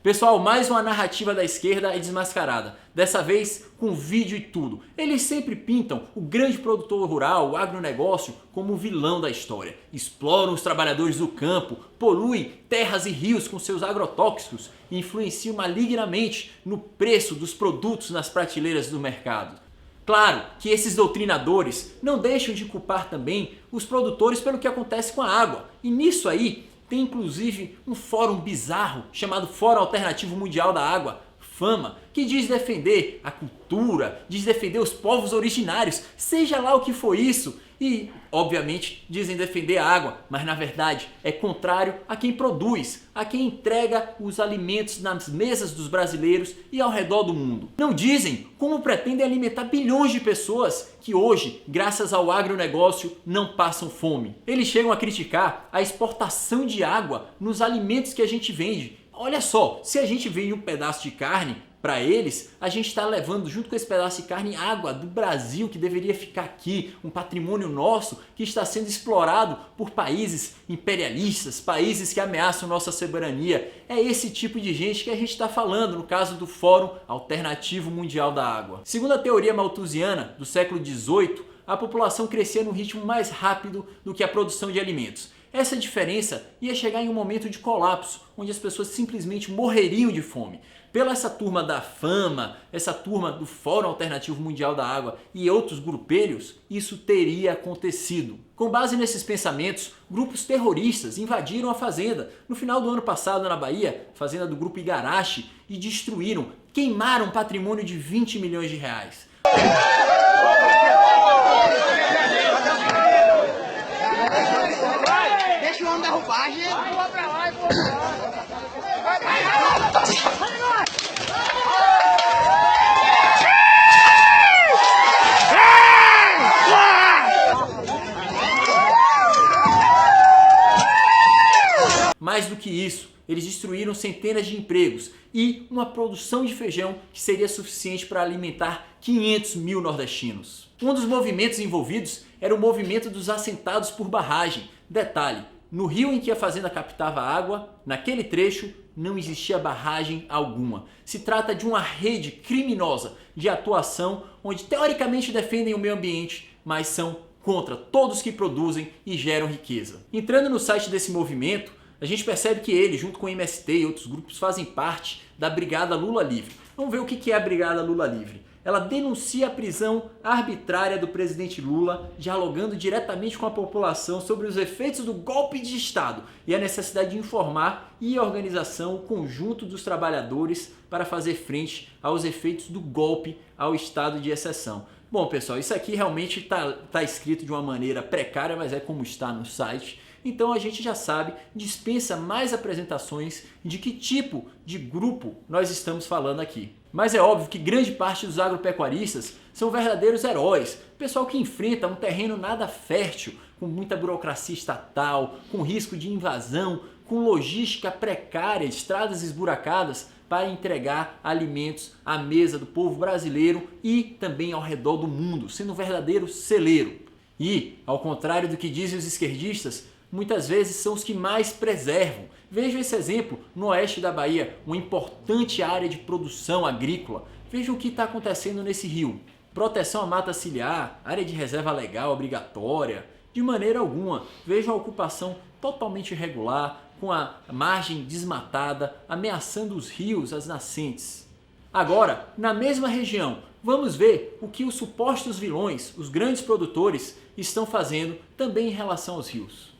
Pessoal, mais uma narrativa da esquerda é desmascarada, dessa vez com vídeo e tudo. Eles sempre pintam o grande produtor rural, o agronegócio, como o vilão da história. Exploram os trabalhadores do campo, poluem terras e rios com seus agrotóxicos e influenciam malignamente no preço dos produtos nas prateleiras do mercado. Claro que esses doutrinadores não deixam de culpar também os produtores pelo que acontece com a água. E nisso aí tem inclusive um fórum bizarro chamado Fórum Alternativo Mundial da Água, FAMA, que diz defender a cultura, diz defender os povos originários, seja lá o que for isso. E, obviamente, dizem defender a água, mas na verdade é contrário a quem produz, a quem entrega os alimentos nas mesas dos brasileiros e ao redor do mundo. Não dizem como pretendem alimentar bilhões de pessoas que hoje, graças ao agronegócio, não passam fome. Eles chegam a criticar a exportação de água nos alimentos que a gente vende. Olha só, se a gente vende um pedaço de carne para eles, a gente está levando junto com esse pedaço de carne água do Brasil que deveria ficar aqui, um patrimônio nosso que está sendo explorado por países imperialistas, países que ameaçam nossa soberania. É esse tipo de gente que a gente está falando no caso do Fórum Alternativo Mundial da Água. Segundo a teoria malthusiana do século XVIII, a população crescia num ritmo mais rápido do que a produção de alimentos. Essa diferença ia chegar em um momento de colapso, onde as pessoas simplesmente morreriam de fome. Pela essa turma da FAMA, essa turma do Fórum Alternativo Mundial da Água e outros grupelhos, isso teria acontecido. Com base nesses pensamentos, grupos terroristas invadiram a fazenda no final do ano passado na Bahia, fazenda do grupo Igarashi, e destruíram, queimaram patrimônio de 20 milhões de reais. Deixa o homem derrubar, gente. Vai pra lá e vou pra lá. Mais do que isso, eles destruíram centenas de empregos e uma produção de feijão que seria suficiente para alimentar 500 mil nordestinos. Um dos movimentos envolvidos era o movimento dos assentados por barragem. Detalhe, no rio em que a fazenda captava água, naquele trecho não existia barragem alguma. Se trata de uma rede criminosa de atuação onde teoricamente defendem o meio ambiente, mas são contra todos que produzem e geram riqueza. Entrando no site desse movimento, a gente percebe que ele, junto com o MST e outros grupos, fazem parte da Brigada Lula Livre. Vamos ver o que é a Brigada Lula Livre. Ela denuncia a prisão arbitrária do presidente Lula, dialogando diretamente com a população sobre os efeitos do golpe de Estado e a necessidade de informar e organização o conjunto dos trabalhadores para fazer frente aos efeitos do golpe ao estado de exceção. Bom, pessoal, isso aqui realmente está escrito de uma maneira precária, mas é como está no site. Então a gente já sabe, dispensa mais apresentações de que tipo de grupo nós estamos falando aqui. Mas é óbvio que grande parte dos agropecuaristas são verdadeiros heróis, pessoal que enfrenta um terreno nada fértil, com muita burocracia estatal, com risco de invasão, com logística precária, estradas esburacadas para entregar alimentos à mesa do povo brasileiro e também ao redor do mundo, sendo um verdadeiro celeiro. E, ao contrário do que dizem os esquerdistas, muitas vezes são os que mais preservam. Veja esse exemplo no oeste da Bahia, uma importante área de produção agrícola. Veja o que está acontecendo nesse rio. Proteção à mata ciliar, área de reserva legal obrigatória, de maneira alguma. Veja a ocupação totalmente irregular, com a margem desmatada, ameaçando os rios, as nascentes. Agora, na mesma região, vamos ver o que os supostos vilões, os grandes produtores, estão fazendo também em relação aos rios.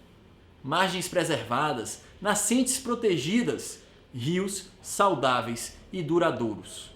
Margens preservadas, nascentes protegidas, rios saudáveis e duradouros.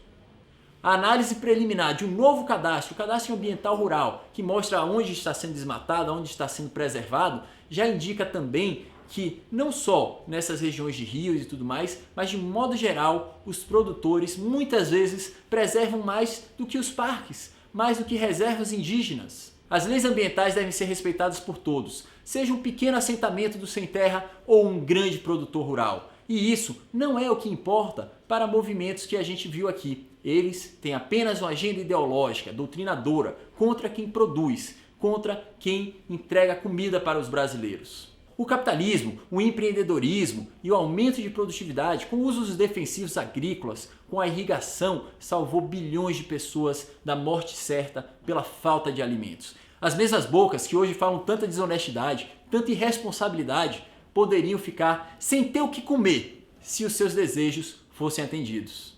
A análise preliminar de um novo cadastro, o Cadastro Ambiental Rural, que mostra onde está sendo desmatado, onde está sendo preservado, já indica também que não só nessas regiões de rios e tudo mais, mas de modo geral, os produtores muitas vezes preservam mais do que os parques, mais do que reservas indígenas. As leis ambientais devem ser respeitadas por todos, seja um pequeno assentamento do sem terra ou um grande produtor rural. E isso não é o que importa para movimentos que a gente viu aqui. Eles têm apenas uma agenda ideológica, doutrinadora, contra quem produz, contra quem entrega comida para os brasileiros. O capitalismo, o empreendedorismo e o aumento de produtividade com o uso dos defensivos agrícolas, com a irrigação, salvou bilhões de pessoas da morte certa pela falta de alimentos. As mesmas bocas que hoje falam tanta desonestidade, tanta irresponsabilidade, poderiam ficar sem ter o que comer se os seus desejos fossem atendidos.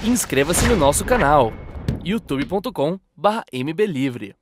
Inscreva-se no nosso canal youtube.com/mblivre.